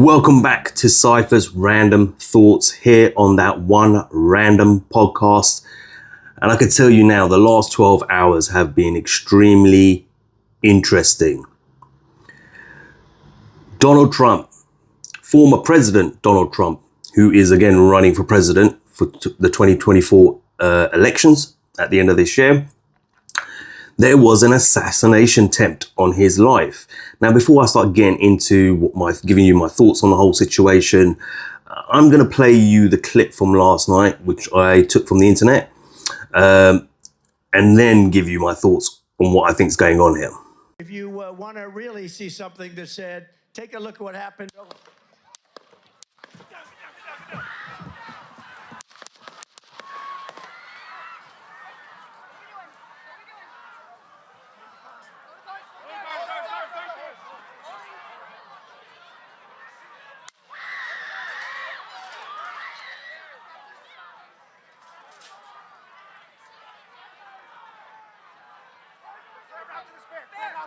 Welcome back to Cypher's Random Thoughts here on that one random podcast. And I can tell you now, the last 12 hours have been extremely interesting. Donald Trump, former President Donald Trump, who is again running for president for the 2024 elections at the end of this year, there was an assassination attempt on his life. Now, before I start getting into giving you my thoughts on the whole situation, I'm going to play you the clip from last night, which I took from the internet, and then give you my thoughts on what I think is going on here. If you want to really see something that said, take a look at what happened.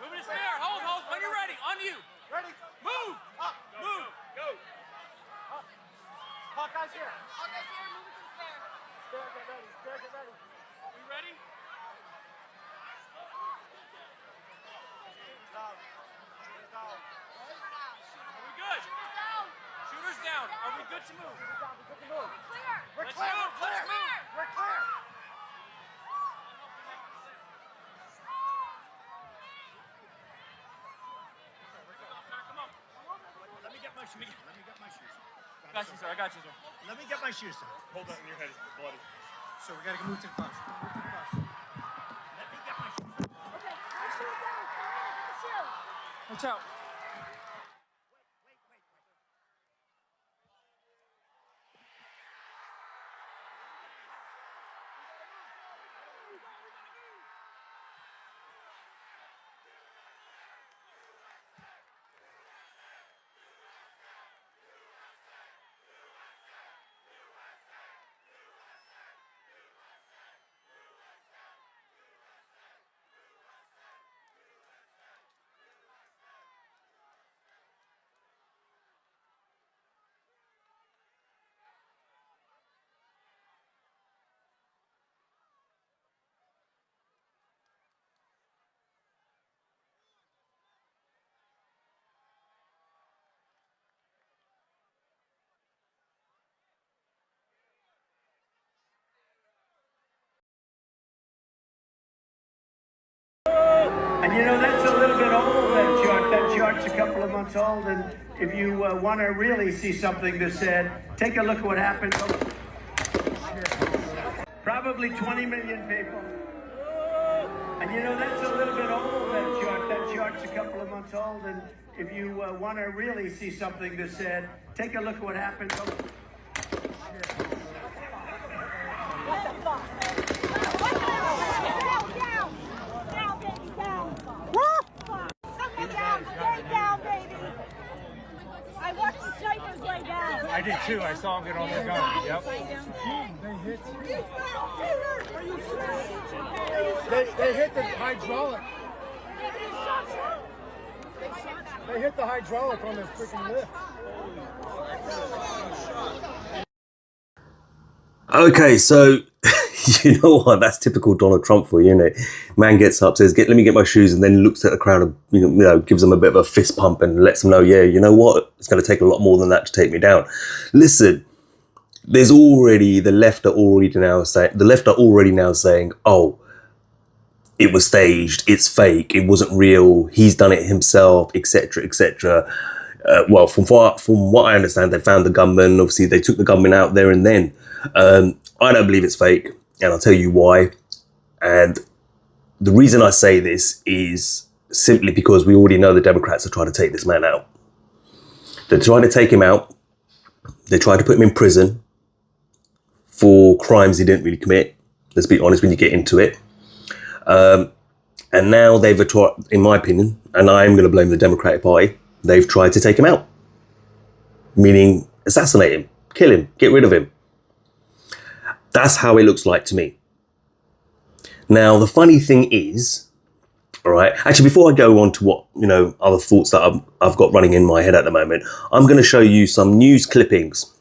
Move to spare. Hold. When you're ready. On you. Ready? Move. Up. Move. Go. Up. Hawkeye's here. Hawkeye's here. Move to spare. Spare, get ready. Spare, get ready. We ready? Down. Down. Are we good? Shooters down. Are we good to move? We're good to move. Clear. We're Let's clear. move. We're Let's clear. move. We're clear. Come on. Let me get my shoes. I got you, sir. I got you, sir. Let me get my shoes, sir. Hold that in your head, it's bloody. So we gotta move to the bus. Move to the bus. Let me get my shoes. Okay, my shoes down. My shoes. Watch out. And you know, that's a little bit old, that chart. That chart's a couple of months old. And if you want to really see something that said, take a look at what happened. Probably 20 million people. And you know, that's a little bit old, that chart. That chart's a couple of months old. And if you want to really see something that said, take a look at what happened. Down, baby, down. Stay down, baby. I watched the snipers lay down. I did too. I saw him get on the gun. Yep. They hit the hydraulic. They hit the hydraulic on this freaking lift. Okay, so you know what? That's typical Donald Trump for you, isn't it? Man gets up, says, "Let me get my shoes," and then looks at the crowd and gives them a bit of a fist pump and lets them know, yeah, you know what? It's going to take a lot more than that to take me down. Listen, there's already the left are already now saying, oh, it was staged, it's fake, it wasn't real, he's done it himself, etc., etc. Well, from what I understand, they found the gunman. Obviously, they took the gunman out there and then. I don't believe it's fake, and I'll tell you why. And the reason I say this is simply because we already know the Democrats are trying to take this man out. They're trying to take him out. They tried to put him in prison for crimes he didn't really commit. Let's be honest when you get into it. And now they've, in my opinion, and I'm going to blame the Democratic Party, they've tried to take him out. Meaning assassinate him, kill him, get rid of him. That's how it looks like to me. Now, the funny thing is, All right. Actually, before I go on to what, other thoughts that I've got running in my head at the moment, I'm going to show you some news clippings.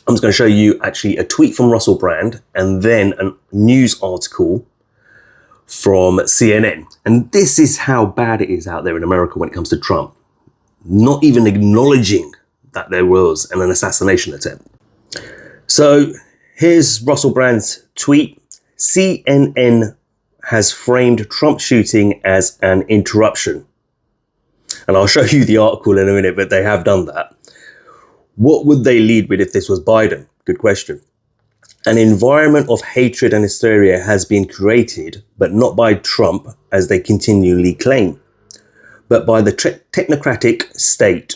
I'm just going to show you actually a tweet from Russell Brand and then a news article from CNN. And this is how bad it is out there in America when it comes to Trump. Not even acknowledging that there was an assassination attempt. So here's Russell Brand's tweet. CNN has framed Trump shooting as an interruption. And I'll show you the article in a minute, but they have done that. What would they lead with if this was Biden? Good question. An environment of hatred and hysteria has been created, but not by Trump, as they continually claim, but by the technocratic state.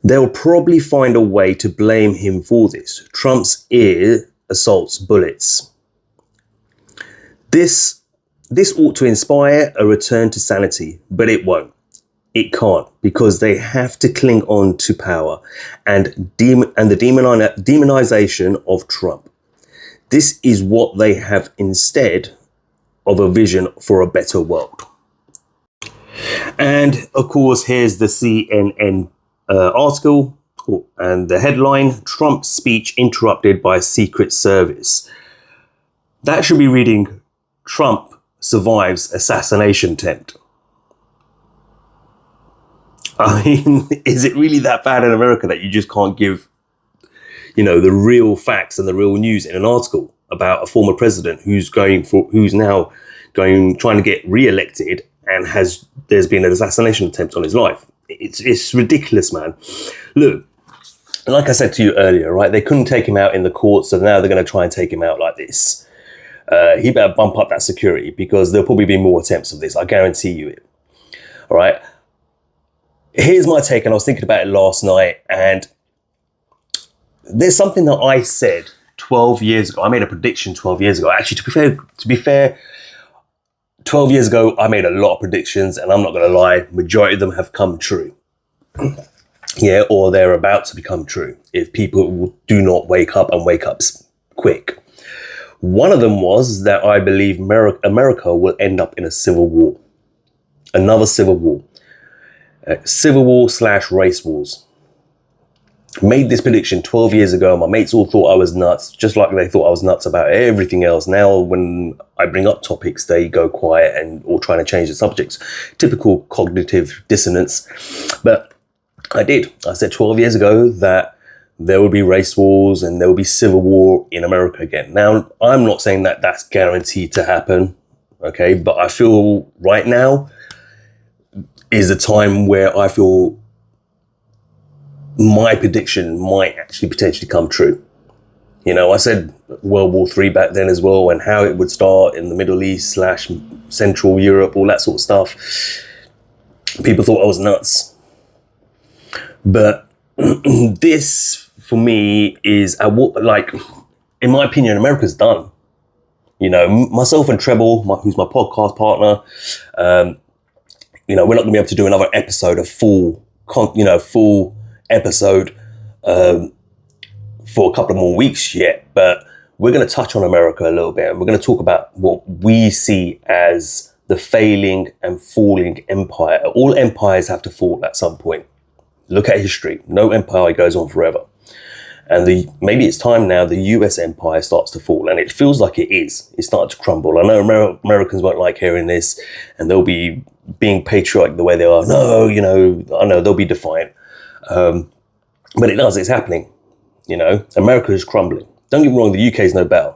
They'll probably find a way to blame him for this. Trump's ear assaults bullets. This ought to inspire a return to sanity, but it won't. It can't, because they have to cling on to power and the demonization of Trump. This is what they have instead of a vision for a better world. And of course, here's the CNN article and the headline: Trump's speech interrupted by Secret Service. That should be reading: Trump survives assassination attempt. I mean, is it really that bad in America that you just can't give, the real facts and the real news in an article about a former president who's now trying to get re-elected and there's been an assassination attempt on his life? It's ridiculous, man. Look, like I said to you earlier, right? They couldn't take him out in the courts, so now they're going to try and take him out like this. He better bump up that security, because there'll probably be more attempts of this. I guarantee you it. All right. Here's my take, and I was thinking about it last night, and there's something that I said 12 years ago. I made a prediction 12 years ago. Actually, to be fair, 12 years ago, I made a lot of predictions, and I'm not going to lie, majority of them have come true. Yeah, or they're about to become true if people do not wake up quick. One of them was that I believe America will end up in a civil war. Another civil war. Civil war / race wars. Made this prediction 12 years ago. My mates all thought I was nuts, just like they thought I was nuts about everything else. Now, when I bring up topics, they go quiet or trying to change the subjects. Typical cognitive dissonance. But I did. I said 12 years ago that there will be race wars and there will be civil war in America again. Now, I'm not saying that that's guaranteed to happen, okay? But I feel right now is a time where I feel my prediction might actually potentially come true. I said World War III back then as well, and how it would start in the Middle East / Central Europe, all that sort of stuff. People thought I was nuts. But this, for me, is in my opinion, America's done. Myself and Treble, who's my podcast partner, we're not going to be able to do another episode, a full episode for a couple of more weeks yet, but we're going to touch on America a little bit, and we're going to talk about what we see as the failing and falling empire. All empires have to fall at some point. Look at history. No empire goes on forever. And maybe it's time now the US empire starts to fall, and it feels like it is. It's starting to crumble. I know Americans won't like hearing this, and they'll be being patriotic the way they are. No, I know they'll be defiant. But it's happening. America is crumbling. Don't get me wrong, the UK is no better.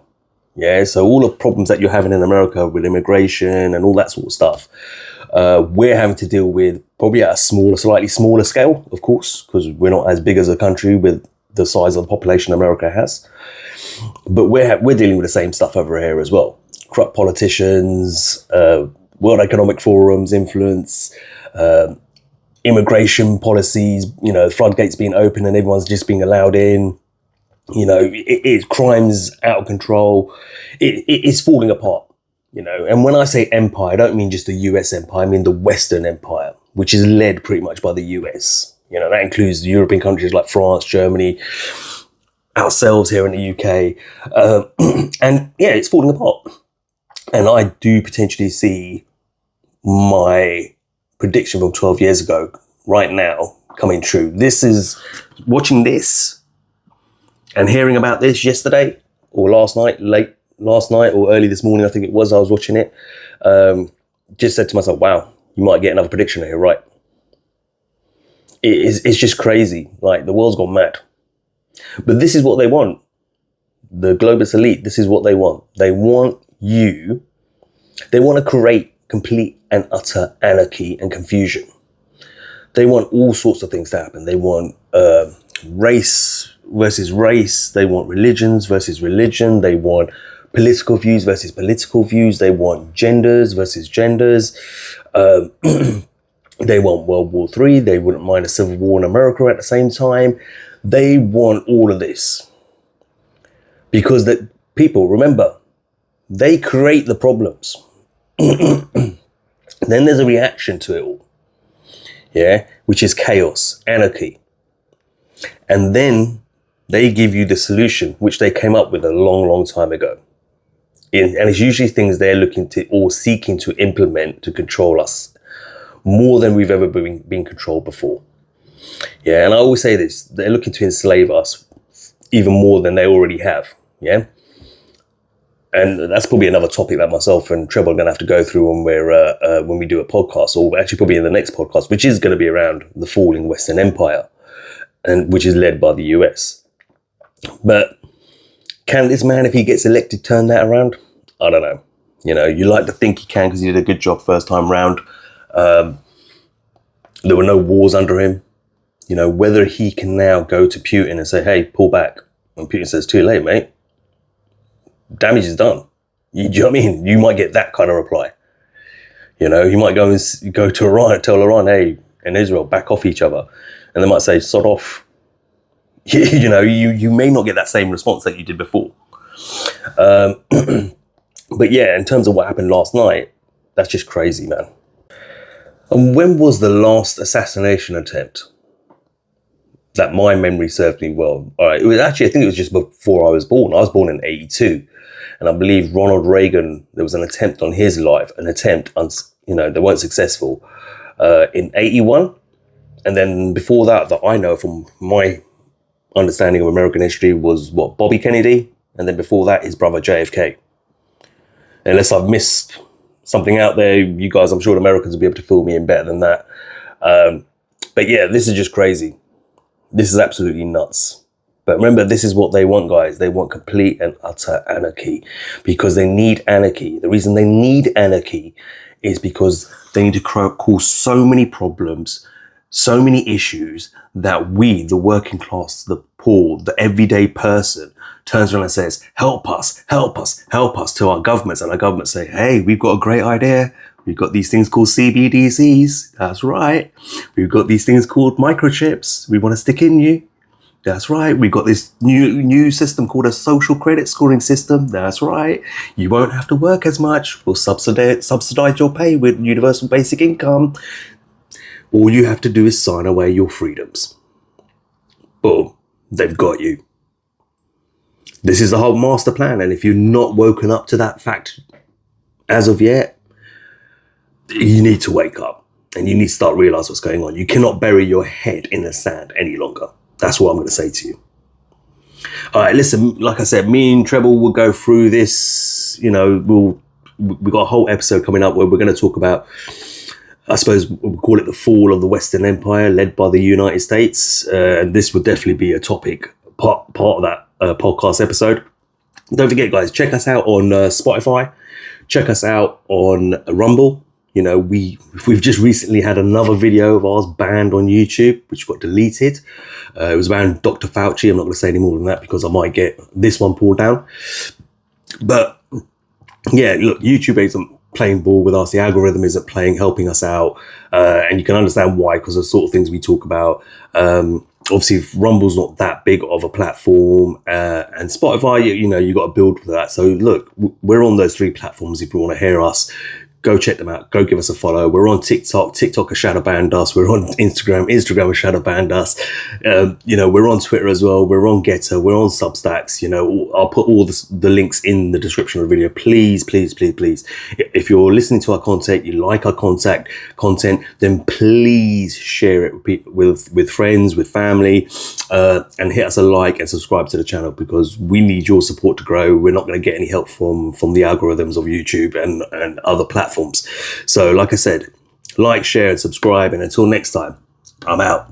Yeah, so all the problems that you're having in America with immigration and all that sort of stuff, we're having to deal with probably at a slightly smaller scale, of course, because we're not as big as a country with the size of the population America has. But we're dealing with the same stuff over here as well. Corrupt politicians, World Economic Forum's influence, immigration policies, floodgates being open and everyone's just being allowed in. It's crimes out of control. It's falling apart, And when I say empire, I don't mean just the US empire. I mean the Western empire, which is led pretty much by the US. That includes European countries like France, Germany, ourselves here in the UK. And yeah, it's falling apart. And I do potentially see my prediction from 12 years ago right now coming true. This is watching this and hearing about this yesterday or last night, late last night or early this morning, I think it was, I was watching it. Just said to myself, wow, you might get another prediction here, right? It's just crazy. Like, the world's gone mad. But this is what they want. The globalist elite, this is what they want. They want to create complete and utter anarchy and confusion. They want all sorts of things to happen. They want race versus race. They want religions versus religion. They want political views versus political views. They want genders versus genders. They want World War III. They wouldn't mind a civil war in America at the same time. They want all of this. Because the people, remember, they create the problems. Then there's a reaction to it all. Yeah, which is chaos, anarchy. And then they give you the solution, which they came up with a long, long time ago. And it's usually things they're looking to or seeking to implement to control us more than we've ever been controlled before. Yeah, and I always say this, they're looking to enslave us even more than they already have. Yeah. And that's probably another topic that myself and Treble are going to have to go through when we do a podcast, or actually probably in the next podcast, which is going to be around the falling Western Empire, and which is led by the US. But can this man, if he gets elected, turn that around? I don't know. You know, you like to think he can because he did a good job first time round. There were no wars under him. You know, whether he can now go to Putin and say, hey, pull back. And Putin says, too late, mate. Damage is done. Do you know what I mean? You might get that kind of reply. You know, you might go to Iran, tell Iran, hey, and Israel, back off each other. And they might say, sod off. You know, you may not get that same response that you did before. But yeah, in terms of what happened last night, that's just crazy, man. And when was the last assassination attempt? That my memory served me well. All right, it was actually, I think it was just before I was born. I was born in 82. And I believe Ronald Reagan, there was an attempt on his life, they weren't successful, in 81. And then before that I know from my understanding of American history was Bobby Kennedy. And then before that, his brother JFK. Unless I've missed something out there, you guys, I'm sure the Americans will be able to fill me in better than that. But yeah, this is just crazy. This is absolutely nuts. But remember, this is what they want, guys. They want complete and utter anarchy because they need anarchy. The reason they need anarchy is because they need to cause so many problems, so many issues that we, the working class, the poor, the everyday person, turns around and says, help us, help us, help us to our governments. And our governments say, hey, we've got a great idea. We've got these things called CBDCs. That's right. We've got these things called microchips. We want to stick in you. That's right. We've got this new system called a social credit scoring system. That's right. You won't have to work as much. We'll subsidize your pay with universal basic income. All you have to do is sign away your freedoms. Boom. They've got you. This is the whole master plan. And if you're not woken up to that fact as of yet, you need to wake up and you need to start realize what's going on. You cannot bury your head in the sand any longer. That's what I'm going to say to you. All right, listen, like I said, me and Treble will go through this. You know, we've got a whole episode coming up where we're going to talk about, I suppose we'll call it the fall of the Western Empire led by the United States. And this would definitely be a topic, part of that podcast episode. Don't forget, guys, check us out on Spotify. Check us out on Rumble. You know, we've just recently had another video of ours banned on YouTube, which got deleted. It was around Dr. Fauci. I'm not going to say any more than that because I might get this one pulled down. But yeah, look, YouTube isn't playing ball with us. The algorithm isn't helping us out. And you can understand why, because of the sort of things we talk about. Obviously, Rumble's not that big of a platform. And Spotify, you know, you got to build for that. So look, we're on those three platforms if you want to hear us. Go check them out. Go give us a follow. We're on TikTok. TikTok has shadow banned us. We're on Instagram. Instagram has shadow banned us. You know, we're on Twitter as well. We're on Gettr. We're on Substacks. You know, I'll put all the links in the description of the video. Please, please, please, please. If you're listening to our content, you like our content, then please share it with friends, with family, and hit us a like and subscribe to the channel, because we need your support to grow. We're not going to get any help from the algorithms of YouTube and other platforms. So like I said, like, share and subscribe, and until next time, I'm out.